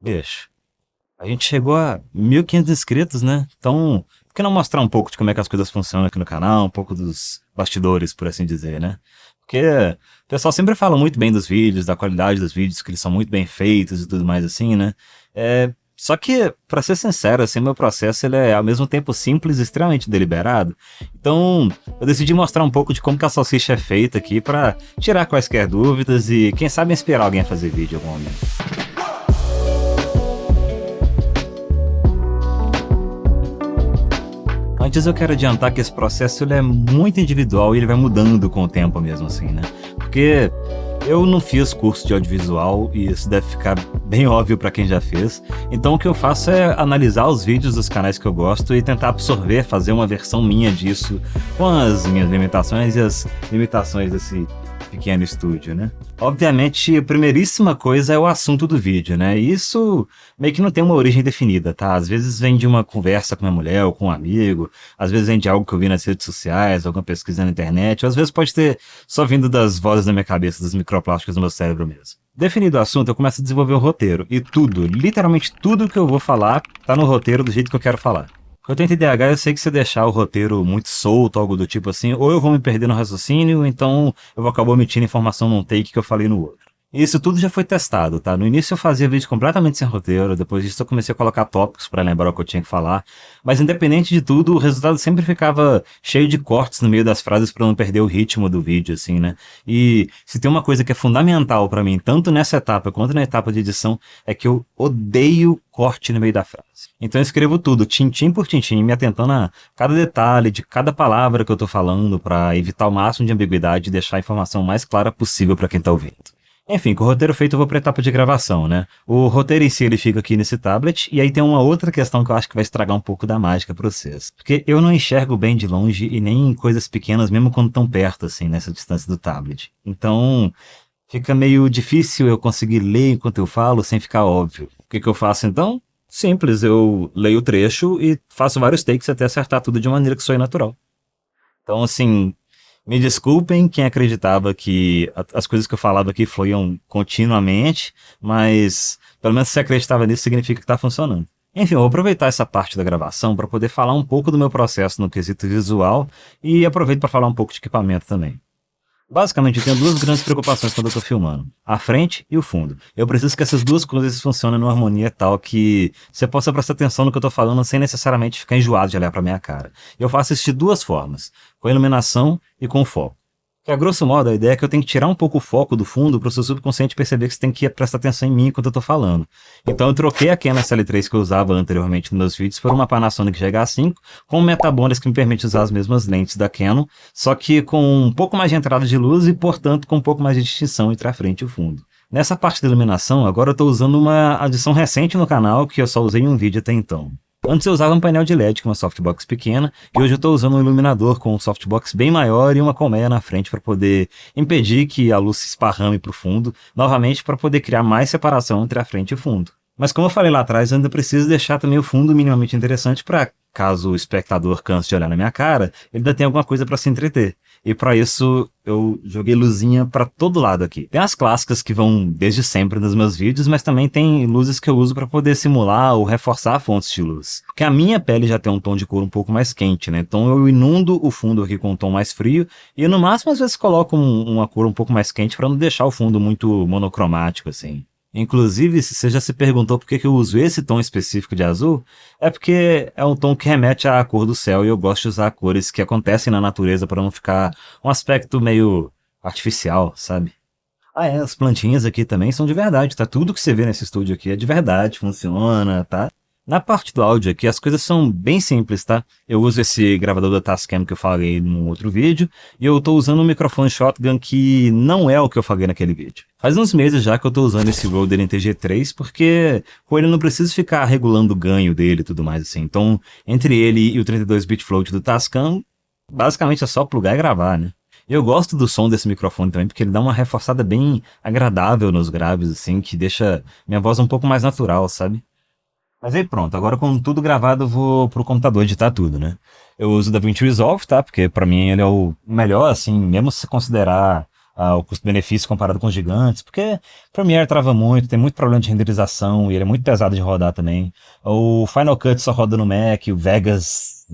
Bicho, a gente chegou a 1.500 inscritos, né? Então, por que não mostrar um pouco de como é que as coisas funcionam aqui no canal, um pouco dos bastidores, por assim dizer, né? Porque o pessoal sempre fala muito bem dos vídeos, da qualidade dos vídeos, que eles são muito bem feitos e tudo mais assim, né? Só que, pra ser sincero, assim, meu processo ele é ao mesmo tempo simples e extremamente deliberado. Então, eu decidi mostrar um pouco de como que a salsicha é feita aqui pra tirar quaisquer dúvidas e, quem sabe, inspirar alguém a fazer vídeo em algum momento. Antes eu quero adiantar que esse processo ele é muito individual e ele vai mudando com o tempo mesmo assim, né? Porque eu não fiz curso de audiovisual e isso deve ficar bem óbvio para quem já fez. Então o que eu faço é analisar os vídeos dos canais que eu gosto e tentar absorver, fazer uma versão minha disso com as minhas limitações e as limitações desse pequeno estúdio, né? Obviamente, a primeiríssima coisa é o assunto do vídeo, né? E isso meio que não tem uma origem definida, tá? Às vezes vem de uma conversa com minha mulher ou com um amigo, às vezes vem de algo que eu vi nas redes sociais, alguma pesquisa na internet, ou às vezes pode ter só vindo das vozes da minha cabeça, dos microplásticos do meu cérebro mesmo. Definido o assunto, eu começo a desenvolver o roteiro. E tudo, literalmente tudo que eu vou falar, tá no roteiro do jeito que eu quero falar. Eu tenho TDAH, eu sei que se eu deixar o roteiro muito solto, algo do tipo assim, ou eu vou me perder no raciocínio, ou então eu vou acabar omitindo informação num take que eu falei no outro. Isso tudo já foi testado, tá? No início eu fazia vídeo completamente sem roteiro, depois disso eu comecei a colocar tópicos pra lembrar o que eu tinha que falar, mas independente de tudo, o resultado sempre ficava cheio de cortes no meio das frases pra não perder o ritmo do vídeo, assim, né? E se tem uma coisa que é fundamental pra mim, tanto nessa etapa quanto na etapa de edição, é que eu odeio corte no meio da frase. Então eu escrevo tudo, tintim por tintim, me atentando a cada detalhe de cada palavra que eu tô falando pra evitar o máximo de ambiguidade e deixar a informação mais clara possível pra quem tá ouvindo. Enfim, com o roteiro feito eu vou pra etapa de gravação, né? O roteiro em si ele fica aqui nesse tablet, e aí tem uma outra questão que eu acho que vai estragar um pouco da mágica pra vocês. Porque eu não enxergo bem de longe e nem em coisas pequenas, mesmo quando tão perto, assim, nessa distância do tablet. Então, fica meio difícil eu conseguir ler enquanto eu falo sem ficar óbvio. O que que eu faço então? Simples, eu leio o trecho e faço vários takes até acertar tudo de maneira que soe natural. Então, assim, me desculpem quem acreditava que as coisas que eu falava aqui fluíam continuamente, mas pelo menos se você acreditava nisso, significa que está funcionando. Enfim, eu vou aproveitar essa parte da gravação para poder falar um pouco do meu processo no quesito visual e aproveito para falar um pouco de equipamento também. Basicamente, eu tenho duas grandes preocupações quando eu tô filmando: a frente e o fundo. Eu preciso que essas duas coisas funcionem numa harmonia tal que você possa prestar atenção no que eu tô falando sem necessariamente ficar enjoado de olhar pra minha cara. Eu faço isso de duas formas: com a iluminação e com o foco. Que a grosso modo a ideia é que eu tenho que tirar um pouco o foco do fundo para o seu subconsciente perceber que você tem que prestar atenção em mim enquanto eu tô falando. Então eu troquei a Canon SL3 que eu usava anteriormente nos meus vídeos por uma Panasonic GH5 com um Metabonus que me permite usar as mesmas lentes da Canon, só que com um pouco mais de entrada de luz e, portanto, com um pouco mais de distinção entre a frente e o fundo. Nessa parte da iluminação, agora eu estou usando uma adição recente no canal que eu só usei em um vídeo até então. Antes eu usava um painel de LED com uma softbox pequena, e hoje eu estou usando um iluminador com um softbox bem maior e uma colmeia na frente para poder impedir que a luz se esparrame para o fundo, novamente para poder criar mais separação entre a frente e o fundo. Mas como eu falei lá atrás, eu ainda preciso deixar também o fundo minimamente interessante para, caso o espectador canse de olhar na minha cara, ele ainda tem alguma coisa para se entreter. E para isso eu joguei luzinha para todo lado aqui. Tem as clássicas que vão desde sempre nos meus vídeos, mas também tem luzes que eu uso para poder simular ou reforçar fontes de luz. Porque a minha pele já tem um tom de cor um pouco mais quente, né? Então eu inundo o fundo aqui com um tom mais frio e no máximo às vezes coloco uma cor um pouco mais quente para não deixar o fundo muito monocromático assim. Inclusive, se você já se perguntou por que que eu uso esse tom específico de azul, é porque é um tom que remete à cor do céu e eu gosto de usar cores que acontecem na natureza para não ficar um aspecto meio artificial, sabe? Ah, é, as plantinhas aqui também são de verdade, tá? Tudo que você vê nesse estúdio aqui é de verdade, funciona, tá? Na parte do áudio aqui, as coisas são bem simples, tá? Eu uso esse gravador da Tascam que eu falei num outro vídeo, e eu tô usando um microfone shotgun que não é o que eu falei naquele vídeo. Faz uns meses já que eu tô usando esse Rode NTG3, porque com ele eu não preciso ficar regulando o ganho dele e tudo mais assim. Então, entre ele e o 32-bit float do Tascam, basicamente é só plugar e gravar, né? Eu gosto do som desse microfone também, porque ele dá uma reforçada bem agradável nos graves, assim, que deixa minha voz um pouco mais natural, sabe? Mas aí pronto, agora com tudo gravado eu vou pro computador editar tudo, né? Eu uso o DaVinci Resolve, tá? Porque pra mim ele é o melhor, assim, mesmo se você considerar o custo-benefício comparado com os gigantes, porque Premiere trava muito, tem muito problema de renderização e ele é muito pesado de rodar também. O Final Cut só roda no Mac, o Vegas,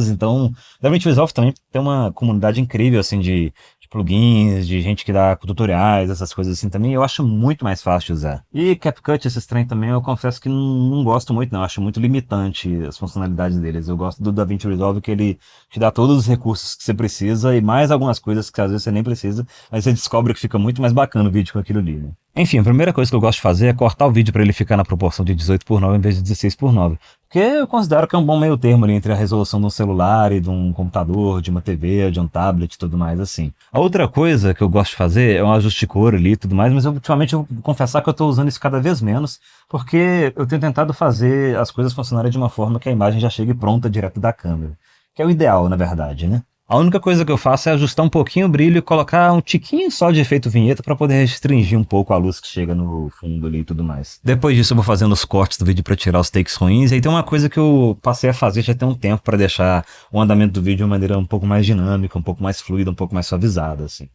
então DaVinci Resolve também tem uma comunidade incrível assim de plugins, de gente que dá tutoriais, essas coisas assim também, eu acho muito mais fácil de usar. E CapCut, esses trem também, eu confesso que não gosto muito não, eu acho muito limitante as funcionalidades deles. Eu gosto do DaVinci Resolve que ele te dá todos os recursos que você precisa e mais algumas coisas que às vezes você nem precisa, mas você descobre que fica muito mais bacana o vídeo com aquilo ali, né? Enfim, a primeira coisa que eu gosto de fazer é cortar o vídeo para ele ficar na proporção de 18:9 em vez de 16:9. Porque eu considero que é um bom meio termo ali entre a resolução de um celular e de um computador, de uma TV, de um tablet e tudo mais assim. A outra coisa que eu gosto de fazer é um ajuste de cor ali e tudo mais, mas ultimamente eu vou confessar que eu estou usando isso cada vez menos, porque eu tenho tentado fazer as coisas funcionarem de uma forma que a imagem já chegue pronta direto da câmera. Que é o ideal, na verdade, né? A única coisa que eu faço é ajustar um pouquinho o brilho e colocar um tiquinho só de efeito vinheta para poder restringir um pouco a luz que chega no fundo ali e tudo mais. Depois disso eu vou fazendo os cortes do vídeo para tirar os takes ruins, e aí tem uma coisa que eu passei a fazer já tem um tempo para deixar o andamento do vídeo de uma maneira um pouco mais dinâmica, um pouco mais fluida, um pouco mais suavizada, assim.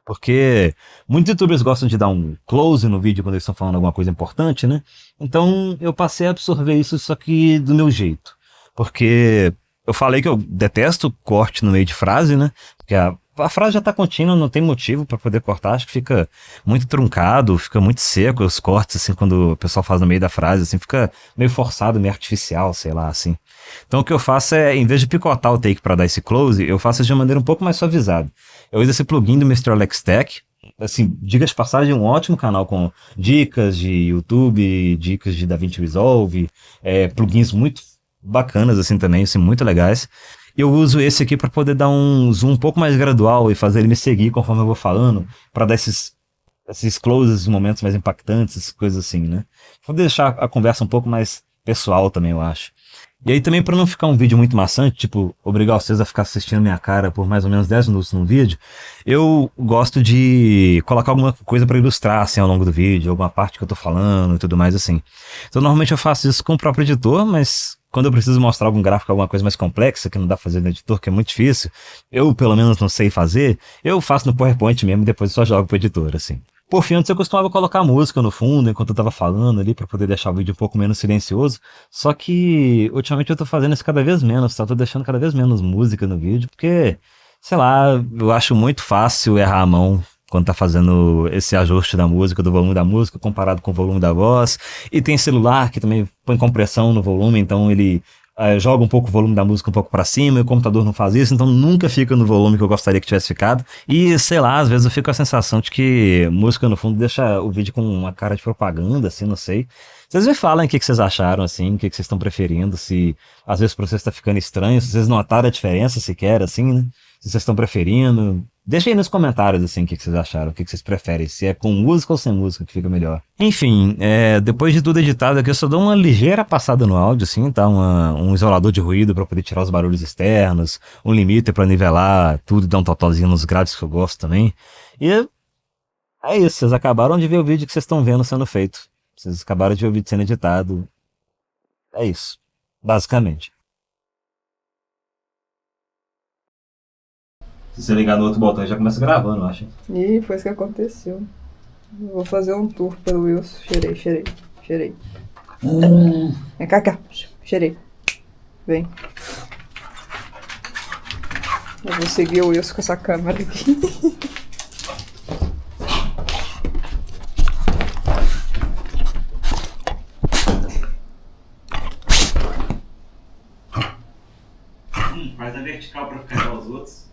Porque muitos youtubers gostam de dar um close no vídeo quando eles estão falando alguma coisa importante, né? Então eu passei a absorver isso só que do meu jeito. Porque eu falei que eu detesto corte no meio de frase, né? Porque a frase já tá contínua, não tem motivo para poder cortar, acho que fica muito truncado, fica muito seco os cortes, assim, quando o pessoal faz no meio da frase, assim, fica meio forçado, meio artificial, sei lá, assim. Então o que eu faço é, em vez de picotar o take para dar esse close, eu faço de uma maneira um pouco mais suavizada. Eu uso esse plugin do Mr. Alex Tech, assim, diga de passagem, um ótimo canal com dicas de YouTube, dicas de DaVinci Resolve, plugins muito bacanas assim também, assim, muito legais. Eu uso esse aqui para poder dar um zoom um pouco mais gradual e fazer ele me seguir conforme eu vou falando, para dar esses closes, momentos mais impactantes, essas coisas assim, né? Vou deixar a conversa um pouco mais pessoal também, eu acho. E aí também para não ficar um vídeo muito maçante, tipo, obrigar vocês a ficar assistindo minha cara por mais ou menos 10 minutos num vídeo, eu gosto de colocar alguma coisa para ilustrar assim ao longo do vídeo, alguma parte que eu tô falando e tudo mais assim. Então normalmente eu faço isso com o próprio editor, mas quando eu preciso mostrar algum gráfico, alguma coisa mais complexa, que não dá pra fazer no editor, que é muito difícil, eu pelo menos não sei fazer, eu faço no PowerPoint mesmo e depois eu só jogo pro editor, assim. Por fim, antes eu costumava colocar música no fundo enquanto eu tava falando ali, pra poder deixar o vídeo um pouco menos silencioso, só que ultimamente eu tô fazendo isso cada vez menos, tá? Tô deixando cada vez menos música no vídeo, porque, sei lá, eu acho muito fácil errar a mão quando tá fazendo esse ajuste da música, do volume da música, comparado com o volume da voz. E tem celular que também põe compressão no volume, então ele joga um pouco o volume da música um pouco pra cima, e o computador não faz isso, então nunca fica no volume que eu gostaria que tivesse ficado. E, sei lá, às vezes eu fico com a sensação de que música no fundo deixa o vídeo com uma cara de propaganda, assim, não sei. Vocês me falam o que vocês acharam, assim, o que vocês estão preferindo, se às vezes pra vocês tá ficando estranho, se vocês notaram a diferença sequer, assim, né? Se vocês estão preferindo. Deixa aí nos comentários, assim, o que vocês acharam, o que vocês preferem, se é com música ou sem música que fica melhor. Enfim, depois de tudo editado aqui, eu só dou uma ligeira passada no áudio, assim, tá? Um isolador de ruído para poder tirar os barulhos externos, um limiter para nivelar tudo e dar um totalzinho nos graves que eu gosto também. E é isso, vocês acabaram de ver o vídeo que vocês estão vendo sendo feito. Vocês acabaram de ver o vídeo sendo editado. É isso, basicamente. Se você ligar no outro botão, já começa gravando, eu acho. E foi isso que aconteceu. Vou fazer um tour pelo Wilson. Cheirei. Vem cá. Cheirei. Vem. Eu vou seguir o Wilson com essa câmera aqui. Faz a vertical pra ficar igual aos outros.